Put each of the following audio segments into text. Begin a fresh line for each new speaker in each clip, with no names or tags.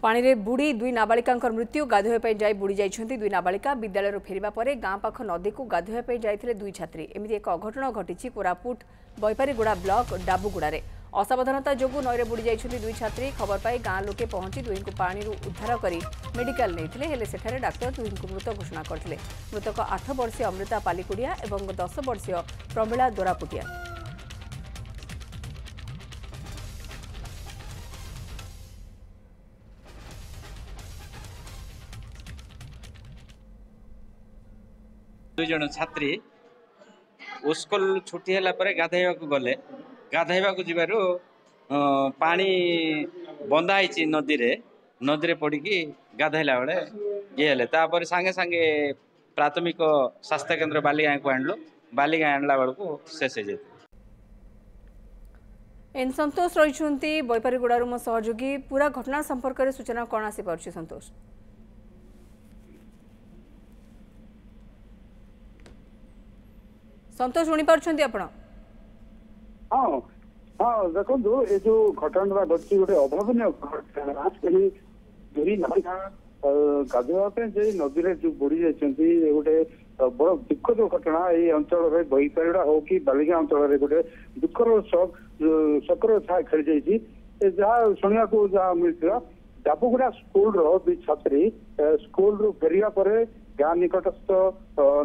पानी रे बुड़ी दुई नाबालिका मृत्यु गाधोया जाई बुड़ी जाइछन्ति दुई नाबालिका विद्यालय फेरिबा परे गाँ पाख नदी को गाधोया जाइथिले दुई छात्री एमिति एक अघटन घटिछि कोरापुट बैपारीगुड़ा ब्लॉक डाबुगुड़ारे असावधानता जोगु नईरे बुड़ी जाइछन्ति दुई छात्री खबर पाई गाँ लोके पहुंची दुई को पानी उद्धार करी मेडिकल नैथिले हेले सेठारे डाक्टर दुई को मृत घोषणा करथिले मृतक 8 वर्षीय अमृता पालिकुड़िया एवं 10 वर्षीय प्रमिला दोरापुटिया।
दुई जन छात्री स्कूल छुट्टी है गाधेवा गले गाधेवा जीवार पानी बंधा ही नदी रे पड़ी गाधेला बेले ये तापर सांगे सांगे प्राथमिक स्वास्थ्य केन्द्र बालीगाँ को आणलु बालीगाँ आणला बेलू शेष हो जाए।
एन संतोष रही बैपारीगुड़ार मो सहयोगी पूरा घटना संपर्क में सूचना कौन आसी पार्छ संतोष? संतोष शुणी पार्छन्ती आपण?
हाँ हाँ देखो ये जो घटना घटी गोटे अभावन घटना दुई नाबालिका गाधोवा नदी में जो बुड़ी जाती गोटे बड़ दुखद घटना ये अंचल बैपारीगुड़ा हो कि बालिगा अंचल गोटे दुखर शकर छाया खेली जाइए जहाँ शुणा जहाँ मिलता डाबुगुड़ा स्कूल दुई छात्री स्कूल रू फेरिया पर गाँ निकटस्थ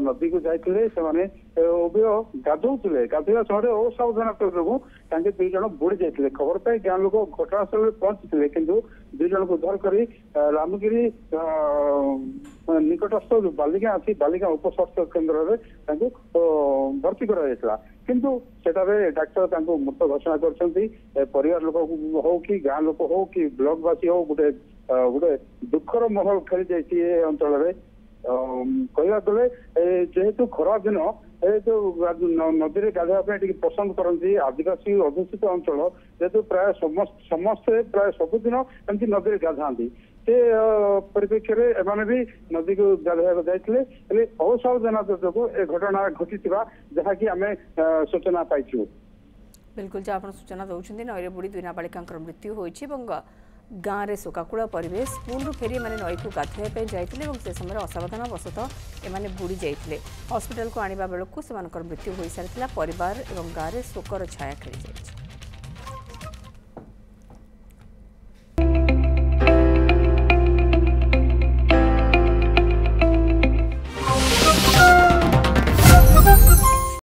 नदी को जाते गाधोले गाधोवा समय असावधानता जो दुई जन बुड़ी जाते खबर पाई गाँ लोक घटनास्थल पहुंची किंतु दुई जन को उद्धार कर रामगिरी निकटस्थ जो बालिका अच्छी बालिका उपस्वास्थ्य केन्द्र में भर्ती करा किंतु सेठारे डाक्टर मृत घोषणा कर परिवार लोक हो कि गाँ लोक हो कि ब्लॉकवासी हो गोटे गोटे दुखर महल खेली जाइए अंचल में कहवा गले जेहेतु खरा दिन जो नदी गाधोवाई पसंद करती आदिवासी अधुषित अंचल जेहेतु प्राय समस्ते प्राय सबुदिन एमती नदी गाधा से परिप्रेक्षी एमाने भी नदी को गाधोवा जाते असावधानता जो ए घटना घटी जहाँकि आम सूचना पाइछु।
बिल्कुल जहाँ आप सूचना दौरान नईरे बुड़ी दुई नाबालिका मृत्यु होती गाँव में शोकाकूल परिवेश स्कूल फेरी मैंने नई को गाधोवा जाते से समय असावधान वशतः एमाने बुड़ी जाते हॉस्पिटल को आने बेलू से मृत्यु हो सारी परिवार और गाँव में शोकर छाया खेली जाए।